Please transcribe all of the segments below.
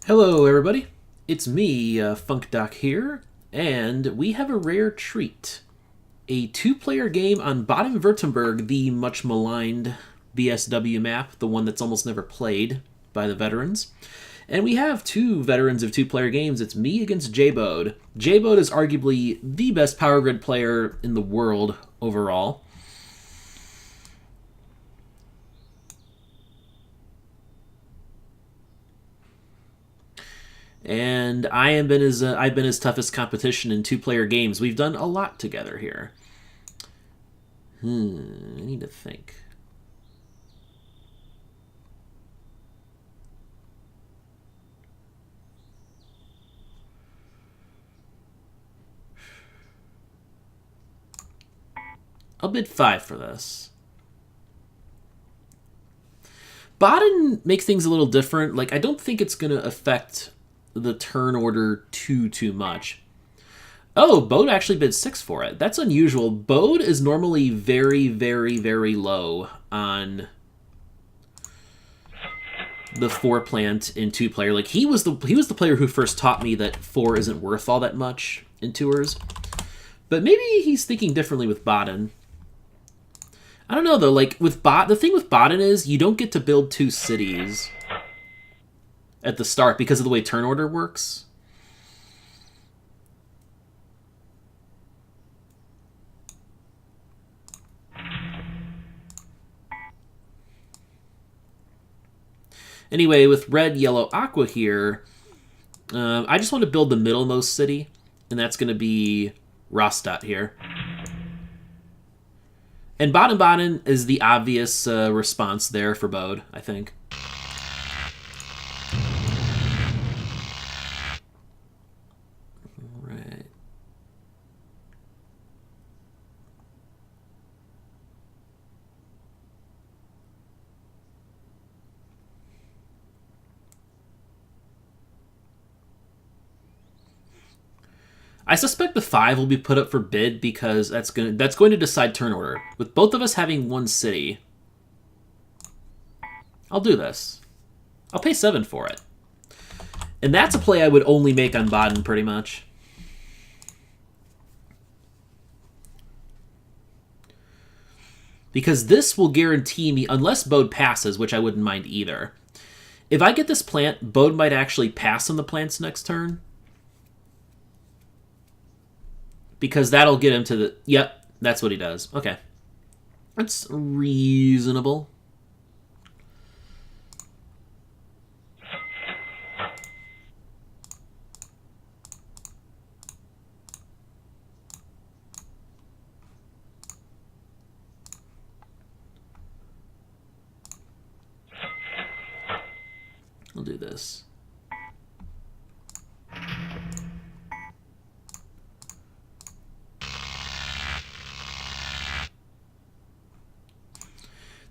Hello, everybody. It's me, funkdoc here, and we have a rare treat. A two-player game on Baden-Württemberg, the much maligned BSW map, the one that's almost never played by the veterans. And we have two veterans of two-player games. It's me against jbode. Jbode is arguably the best power grid player in the world overall. And I've been his toughest competition in two-player games. We've done a lot together here. I need to think. I'll bid 5 for this. Baden makes things a little different. Like, I don't think it's going to affect the turn order too much. Oh, Bode actually bid 6 for it. That's unusual. Bode is normally very low on the 4 plant in 2-player. Like, he was the player who first taught me that 4 isn't worth all that much in tours. But maybe he's thinking differently with Baden. I don't know though. Like with the thing with Baden is you don't get to build 2 cities at the start because of the way turn order works. Anyway, with Red-Yellow-Aqua here, I just want to build the middlemost city, and that's going to be Rostock here. And Baden-Baden is the obvious response there for Bode, I think. Right. I suspect the 5 will be put up for bid because that's going to decide turn order. With both of us having 1 city, I'll do this. I'll pay 7 for it. And that's a play I would only make on Baden, pretty much. Because this will guarantee me, unless Bode passes, which I wouldn't mind either. If I get this plant, Bode might actually pass on the plants next turn. Because that'll get him to the... Yep, that's what he does. Okay. That's reasonable. I'll do this.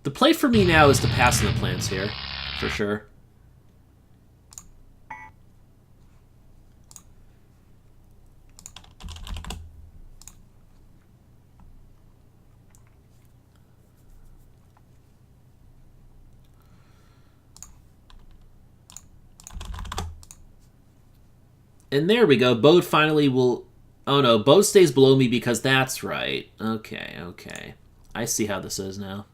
The play for me now is to pass in the plants here, for sure. And there we go. Bode finally will... Oh no, Bode stays below me because that's right. Okay. I see how this is now.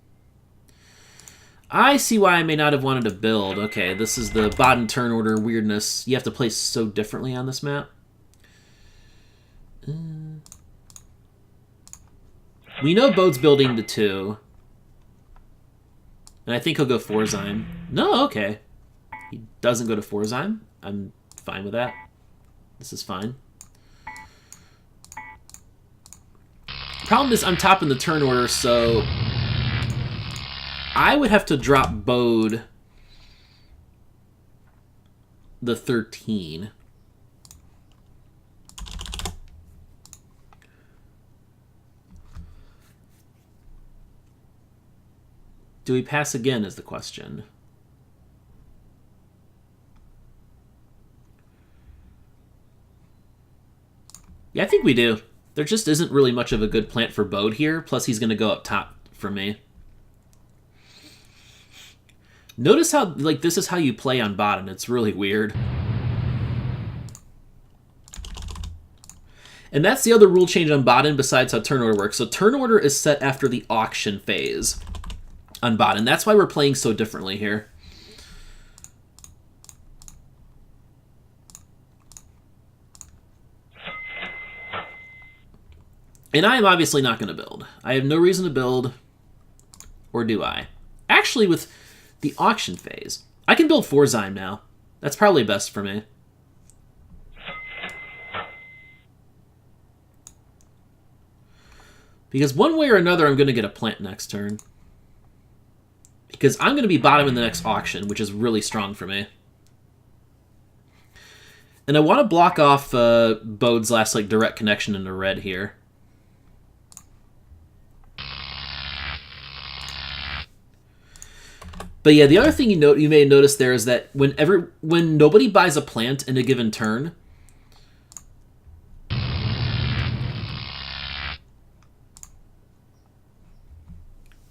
I see why I may not have wanted to build. Okay, this is the Baden turn order weirdness. You have to play so differently on this map. We know Bode's building the 2. And I think he'll go Forzyme. No, okay. He doesn't go to Forzyme. I'm fine with that. This is fine. Problem is I'm topping the turn order, so... I would have to drop Bode the 13. Do we pass again is the question. Yeah, I think we do. There just isn't really much of a good plant for Bode here, plus he's going to go up top for me. Notice how, like, this is how you play on Baden. It's really weird. And that's the other rule change on Baden besides how turn order works. So turn order is set after the auction phase on Baden. That's why we're playing so differently here. And I am obviously not going to build. I have no reason to build, or do I? Actually, with the auction phase, I can build 4 Zyme now. That's probably best for me. Because one way or another, I'm going to get a plant next turn. Because I'm going to be bottom in the next auction, which is really strong for me. And I want to block off Bode's last direct connection into red here. But yeah, the other thing you may notice there is that when nobody buys a plant in a given turn,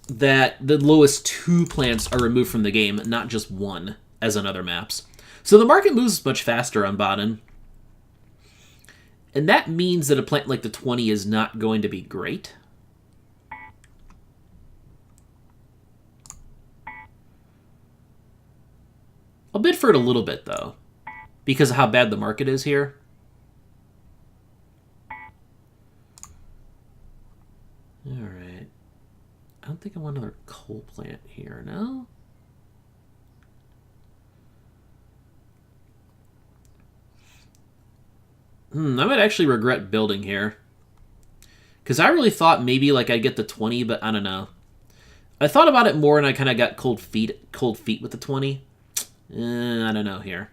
that the lowest 2 plants are removed from the game, not just 1, as on other maps. So the market moves much faster on Baden. And that means that a plant like the 20 is not going to be great. I'll bid for it a little bit, though, because of how bad the market is here. Alright. I don't think I want another coal plant here, no? I might actually regret building here. Because I really thought maybe I'd get the 20, but I don't know. I thought about it more and I kind of got cold feet with the 20. I don't know here.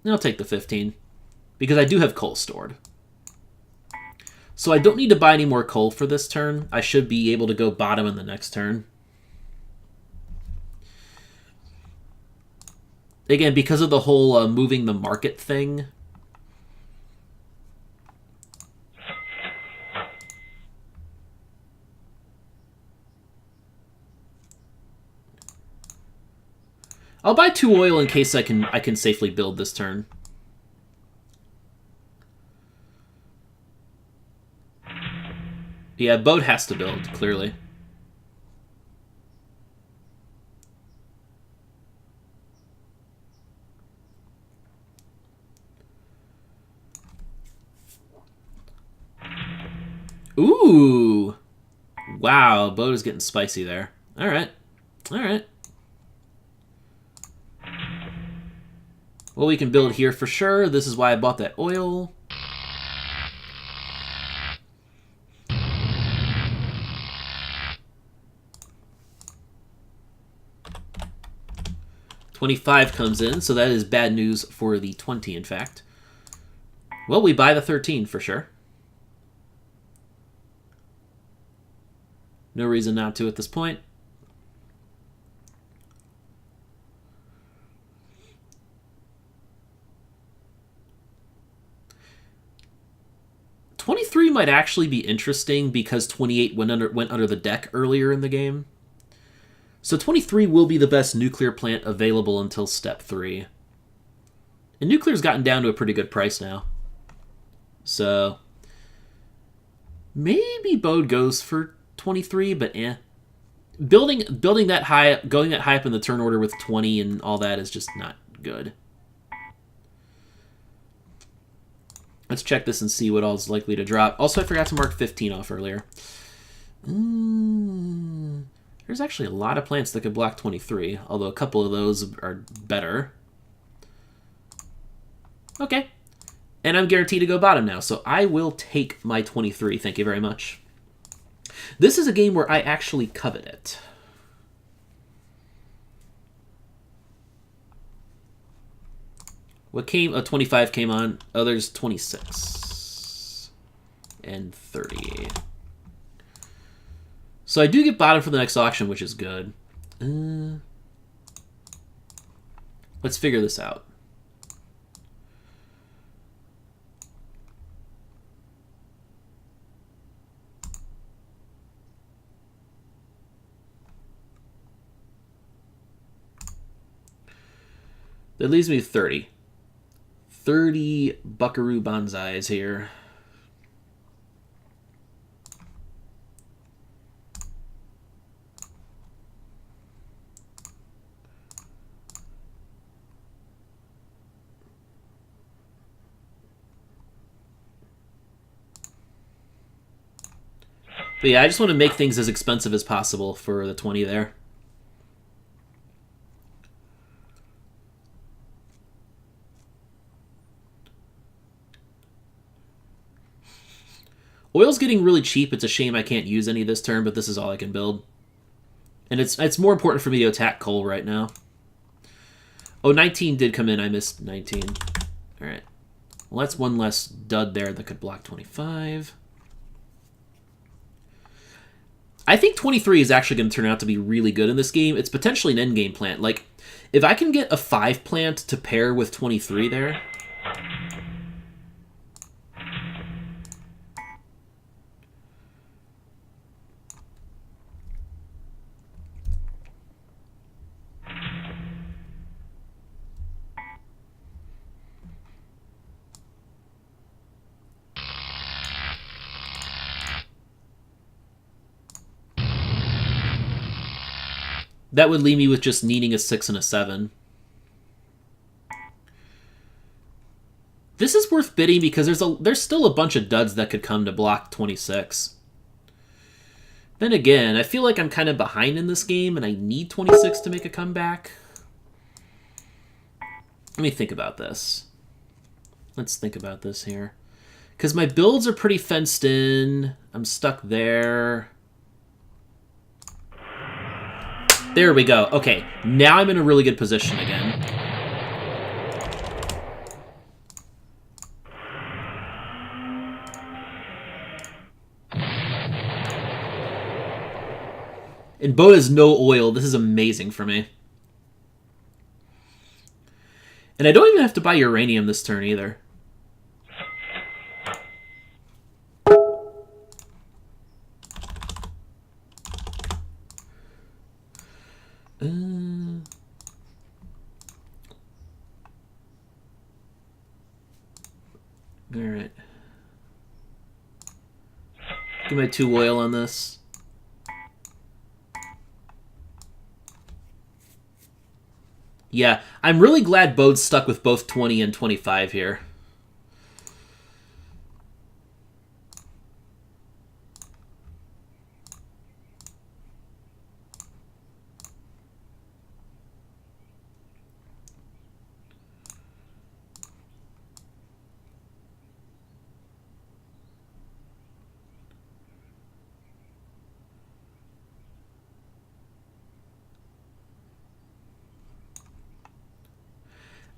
I'll take the 15. Because I do have coal stored. So I don't need to buy any more coal for this turn. I should be able to go bottom in the next turn. Again, because of the whole moving the market thing. I'll buy 2 oil in case I can safely build this turn. Yeah, Bode has to build, clearly. Ooh! Wow, Bode is getting spicy there. Alright. Alright. Well, we can build here for sure. This is why I bought that oil. $25 comes in, so that is bad news for the 20, in fact. Well, we buy the 13 for sure. No reason not to at this point. $23 might actually be interesting because 28 went under the deck earlier in the game. So 23 will be the best nuclear plant available until step 3. And nuclear's gotten down to a pretty good price now. So maybe Bode goes for 23, but building that high, going that high up in the turn order with 20 and all that is just not good. Let's check this and see what all is likely to drop. Also, I forgot to mark 15 off earlier. There's actually a lot of plants that could block 23, although a couple of those are better. Okay. And I'm guaranteed to go bottom now, so I will take my 23. Thank you very much. This is a game where I actually covet it. What came? 25 came on. Oh, there's 26. And 30. So I do get bottom for the next auction, which is good. Let's figure this out. That leaves me with 30. 30 buckaroo bonsais here. But yeah, I just want to make things as expensive as possible for the 20 there. Oil's getting really cheap. It's a shame I can't use any this turn, but this is all I can build. And it's more important for me to attack coal right now. Oh, 19 did come in. I missed 19. All right. Well, that's one less dud there that could block 25. I think 23 is actually going to turn out to be really good in this game. It's potentially an endgame plant. Like, if I can get a 5 plant to pair with 23 there... That would leave me with just needing a 6 and a 7. This is worth bidding because there's still a bunch of duds that could come to block 26. Then again, I feel like I'm kind of behind in this game and I need 26 to make a comeback. Let me think about this. Let's think about this here. Because my builds are pretty fenced in. I'm stuck there. There we go. Okay, now I'm in a really good position again. And Bode has no oil. This is amazing for me. And I don't even have to buy uranium this turn either. Alright. Get my 2 oil on this. Yeah, I'm really glad Bode's stuck with both 20 and 25 here.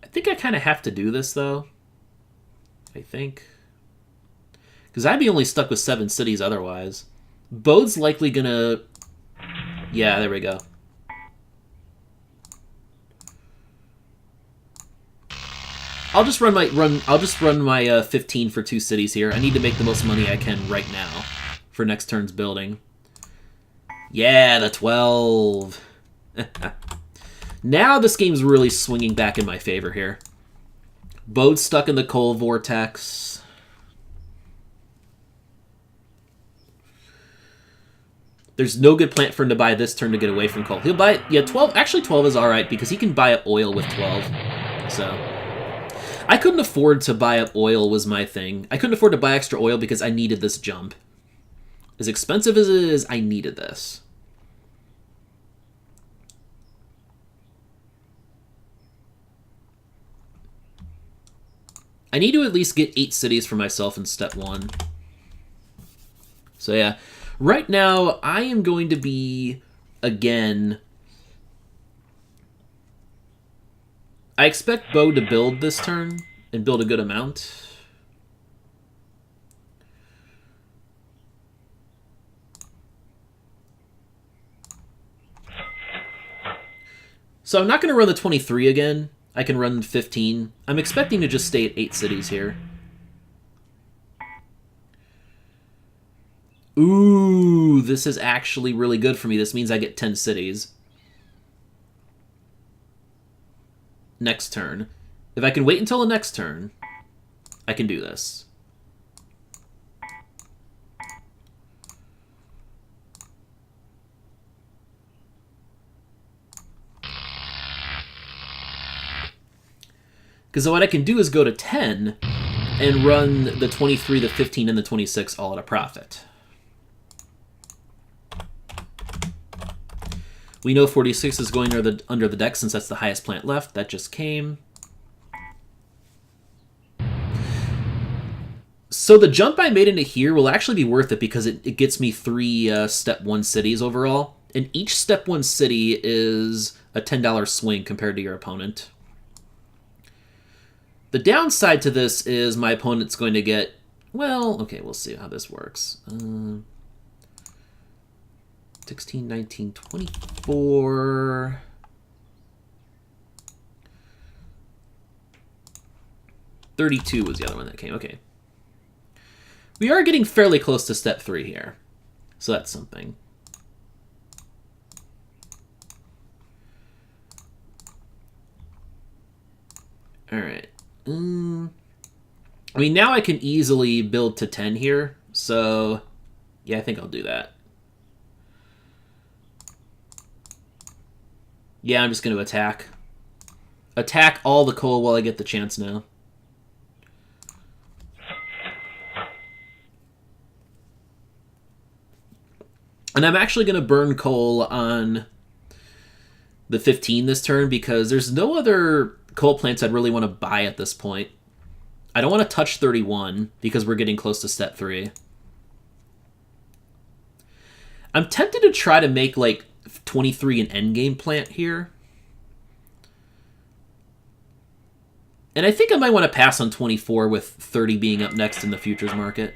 I think I kind of have to do this, though. I think. Because I'd be only stuck with 7 cities otherwise. Bode's likely gonna... Yeah, there we go. I'll just run my 15 for 2 cities here. I need to make the most money I can right now for next turn's building. Yeah, the 12. Now this game's really swinging back in my favor here. Bode's stuck in the coal vortex. There's no good plant for him to buy this turn to get away from coal. He'll buy it. Yeah, 12. Actually, 12 is all right because he can buy up oil with 12. So I couldn't afford to buy up oil was my thing. I couldn't afford to buy extra oil because I needed this jump. As expensive as it is, I needed this. I need to at least get 8 cities for myself in step 1. So yeah, right now I am going to be, again... I expect Bode to build this turn and build a good amount. So I'm not going to run the 23 again. I can run 15. I'm expecting to just stay at 8 cities here. Ooh, this is actually really good for me. This means I get 10 cities. next turn. If I can wait until the next turn, I can do this. Because what I can do is go to 10 and run the 23, the 15, and the 26 all at a profit. We know 46 is going under the deck since that's the highest plant left. That just came. So the jump I made into here will actually be worth it because it gets me 3 Step 1 cities overall. And each Step 1 city is a $10 swing compared to your opponent. The downside to this is my opponent's going to get... Well, okay, we'll see how this works. 16, 19, 24... 32 was the other one that came. Okay. We are getting fairly close to Step 3 here. So that's something. Alright. I mean, now I can easily build to 10 here. So, yeah, I think I'll do that. Yeah, I'm just going to attack. Attack all the coal while I get the chance now. And I'm actually going to burn coal on the 15 this turn because there's no other coal plants I'd really want to buy at this point. I don't want to touch 31 because we're getting close to Step 3. I'm tempted to try to make, like, 23 an endgame plant here. And I think I might want to pass on 24 with 30 being up next in the futures market.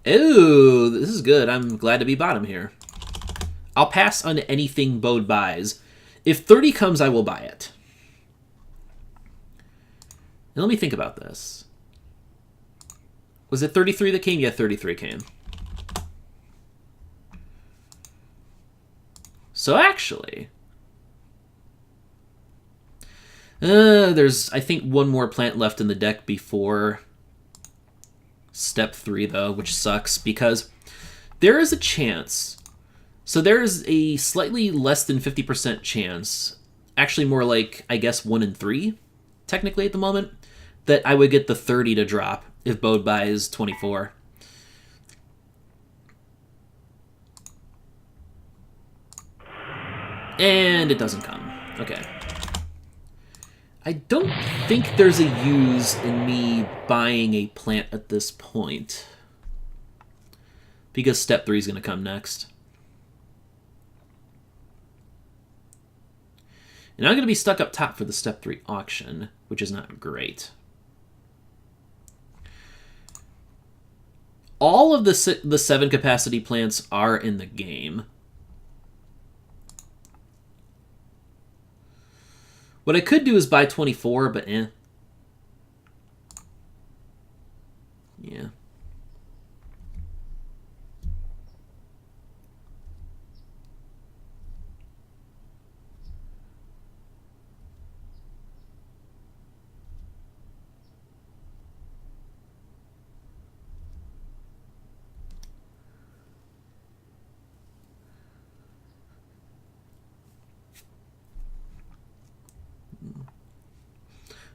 Ooh, this is good. I'm glad to be bottom here. I'll pass on anything Bode buys. If 30 comes, I will buy it. Now let me think about this. Was it 33 that came? Yeah, 33 came. So actually... there's, I think, one more plant left in the deck before... Step 3, though, which sucks, because there is a chance. So there's a slightly less than 50% chance, actually more like, I guess, 1 in 3, technically at the moment, that I would get the 30 to drop if Bode buys 24. And it doesn't come. Okay. I don't think there's a use in me buying a plant at this point. Because Step 3 is going to come next. And I'm going to be stuck up top for the Step 3 auction, which is not great. All of the 7 capacity plants are in the game. What I could do is buy 24, but eh. Yeah.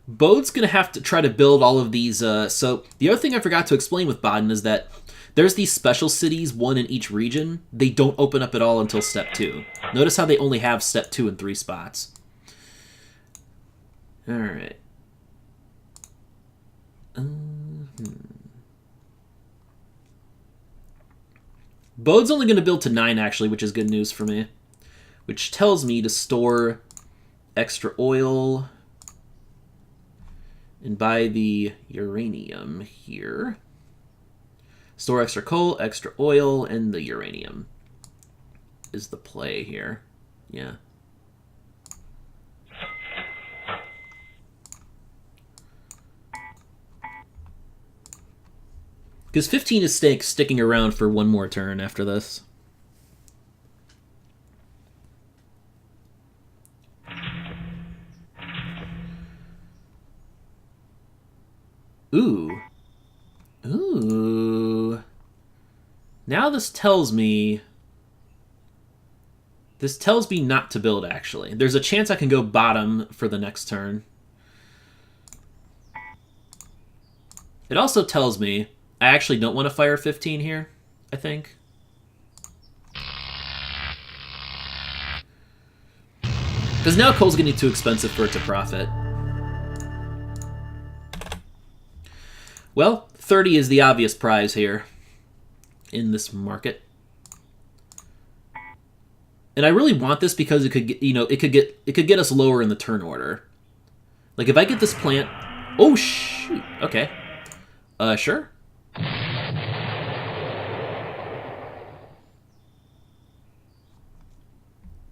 Bode's going to have to try to build all of these. So the other thing I forgot to explain with Baden is that there's these special cities, 1 in each region. They don't open up at all until Step 2. Notice how they only have Step 2 in 3 spots. All right. Bode's only going to build to 9, actually, which is good news for me. Which tells me to store extra oil... and buy the uranium here. Store extra coal, extra oil, and the uranium is the play here. Yeah. Because 15 is sticking around for one more turn after this. Ooh. Ooh. Now this tells me... This tells me not to build, actually. There's a chance I can go bottom for the next turn. It also tells me I actually don't want to fire 15 here, I think. Because now coal's getting too expensive for it to profit. Well, 30 is the obvious prize here in this market. And I really want this because it could get, it could get us lower in the turn order. Like if I get this plant, oh shoot. Okay. Sure.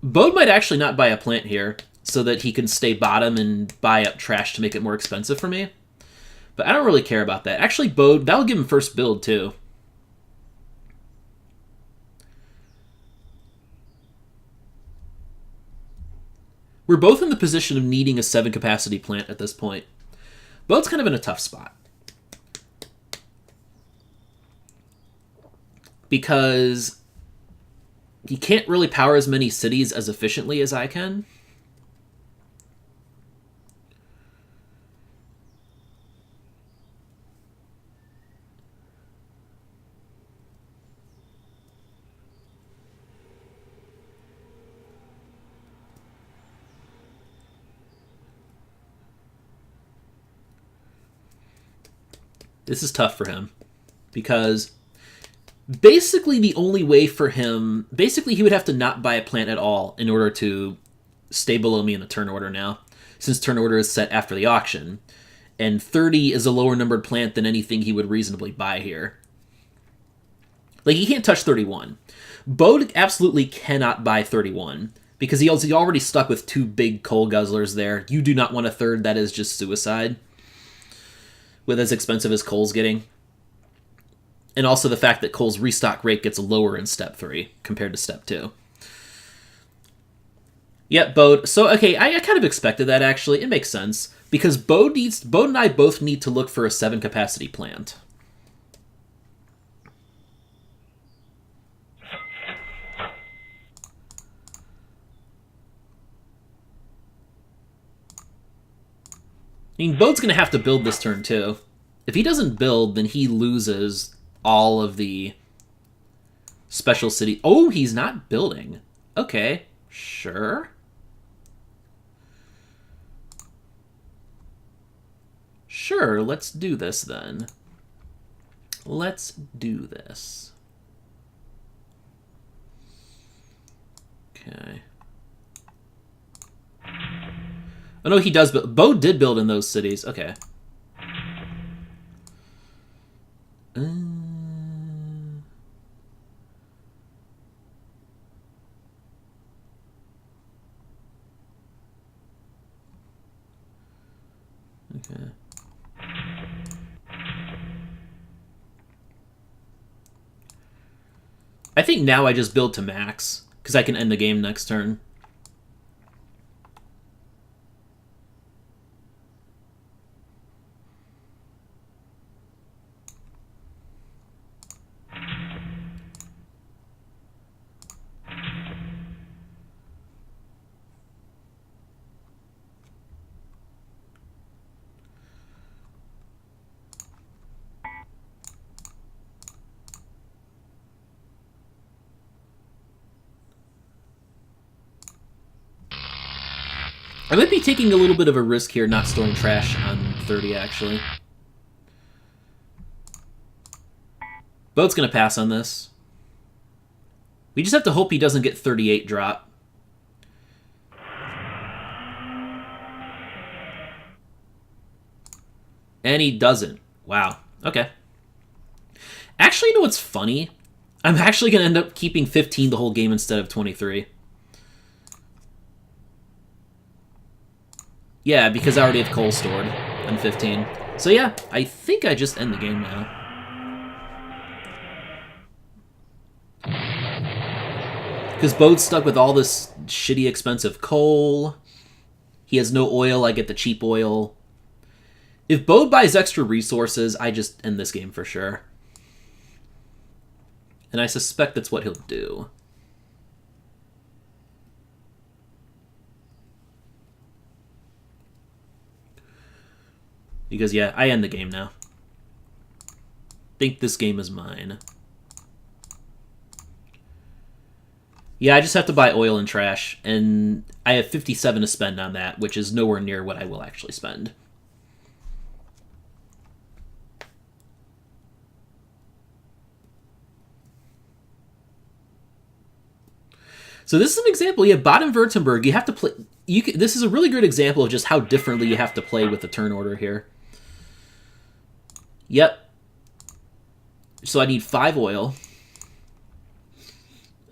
Bode might actually not buy a plant here so that he can stay bottom and buy up trash to make it more expensive for me. But I don't really care about that. Actually, Bode, that'll give him first build, too. We're both in the position of needing a 7 capacity plant at this point. Bode's kind of in a tough spot. Because he can't really power as many cities as efficiently as I can. This is tough for him because basically the only way for him, basically he would have to not buy a plant at all in order to stay below me in the turn order now, since turn order is set after the auction. And 30 is a lower numbered plant than anything he would reasonably buy here. Like, he can't touch 31. Bode absolutely cannot buy 31 because he's already stuck with 2 big coal-guzzlers there. You do not want a third. That is just suicide with as expensive as coal's getting. And also the fact that coal's restock rate gets lower in step 3 compared to step 2. Yep, Bode. So, okay, I kind of expected that, actually. It makes sense. Because Bode and I both need to look for a 7 capacity plant. I mean, Bode's going to have to build this turn, too. If he doesn't build, then he loses all of the special city. Oh, he's not building. Okay, sure. Sure, let's do this, then. Let's do this. Okay. Oh, no, he does build. Bode did build in those cities. Okay. Okay. I think now I just build to max, because I can end the game next turn. I might be taking a little bit of a risk here, not storing trash on 30, actually. Bode's going to pass on this. We just have to hope he doesn't get 38 drop. And he doesn't. Wow. Okay. Actually, you know what's funny? I'm actually going to end up keeping 15 the whole game instead of 23. Yeah, because I already have coal stored on 15. So yeah, I think I just end the game now. Because Bode's stuck with all this shitty expensive coal. He has no oil, I get the cheap oil. If Bode buys extra resources, I just end this game for sure. And I suspect that's what he'll do. Because, yeah, I end the game now. Think this game is mine. Yeah, I just have to buy oil and trash, and I have 57 to spend on that, which is nowhere near what I will actually spend. So this is an example. Yeah, Baden-Württemberg, you have to play... this is a really good example of just how differently you have to play with the turn order here. Yep. So I need 5 oil.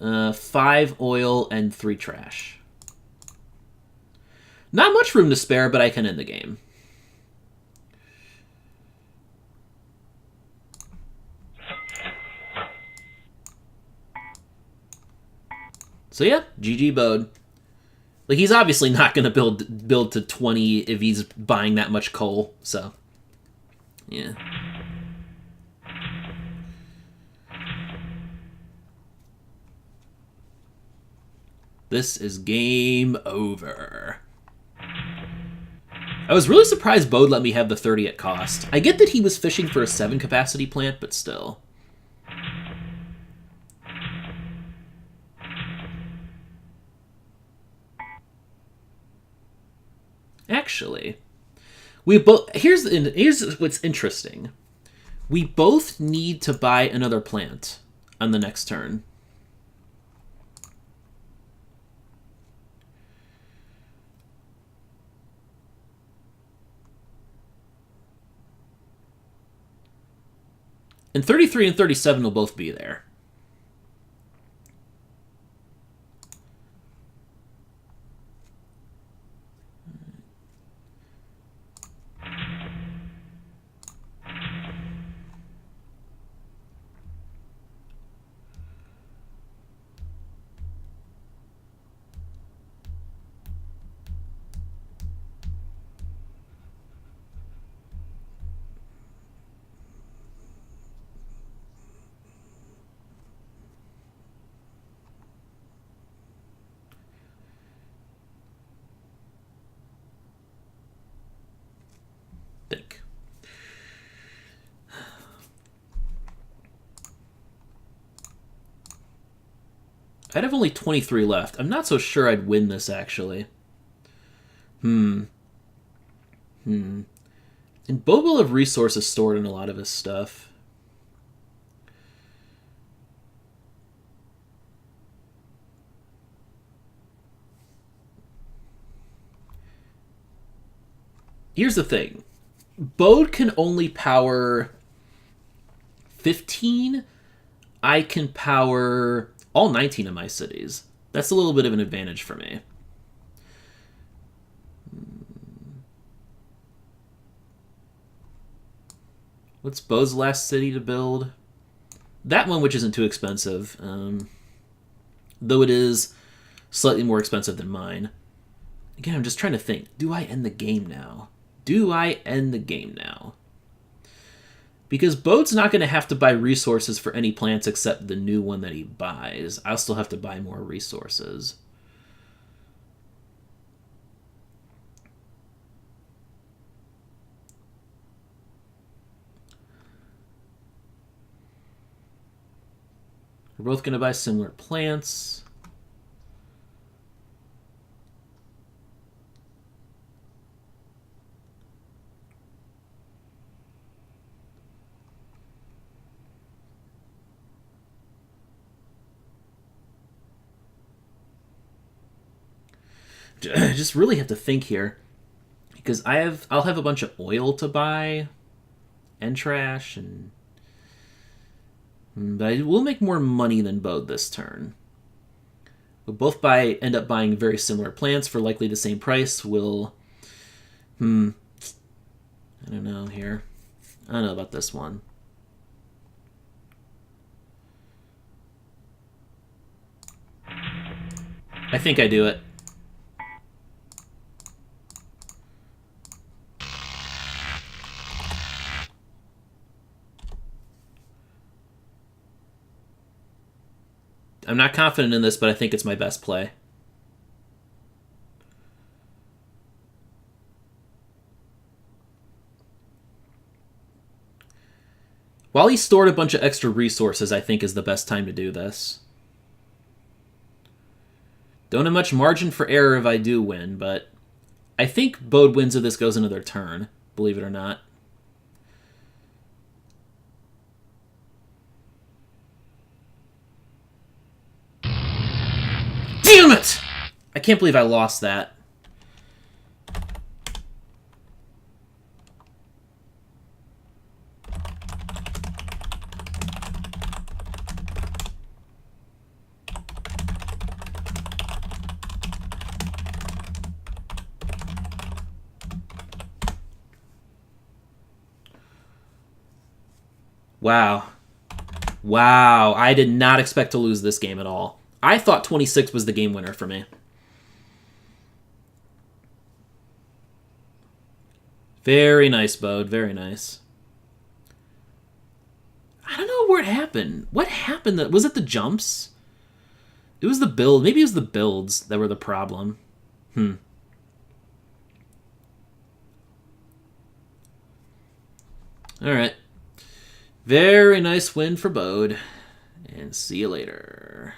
5 oil and 3 trash. Not much room to spare, but I can end the game. So yeah, GG Bode. Like, he's obviously not going to build to 20 if he's buying that much coal, so... yeah. This is game over. I was really surprised Bode let me have the 30 at cost. I get that he was fishing for a 7 capacity plant, but still. Actually, we both... here's what's interesting. We both need to buy another plant on the next turn. And 33 and 37 will both be there. Think. I'd have only 23 left. I'm not so sure I'd win this, actually. And Bode will have resources stored in a lot of his stuff. Here's the thing. Bode can only power 15. I can power all 19 of my cities. That's a little bit of an advantage for me. What's Bode's last city to build? That one, which isn't too expensive. Though it is slightly more expensive than mine. Again, I'm just trying to think. Do I end the game now? Do I end the game now? Because Bode's not going to have to buy resources for any plants except the new one that he buys. I'll still have to buy more resources. We're both going to buy similar plants. I just really have to think here, because I'll have a bunch of oil to buy. and trash, and but I will make more money than Bode this turn. We'll both end up buying very similar plants for likely the same price. We'll, I don't know here. I don't know about this one. I think I do it. I'm not confident in this, but I think it's my best play. While he stored a bunch of extra resources, I think is the best time to do this. Don't have much margin for error if I do win, but I think Bode wins if this goes into their turn, believe it or not. Damn it! I can't believe I lost that. Wow. Wow, I did not expect to lose this game at all. I thought 26 was the game winner for me. Very nice, Bode. Very nice. I don't know where it happened. What happened? Was it the jumps? It was the build. Maybe it was the builds that were the problem. All right. Very nice win for Bode. And see you later.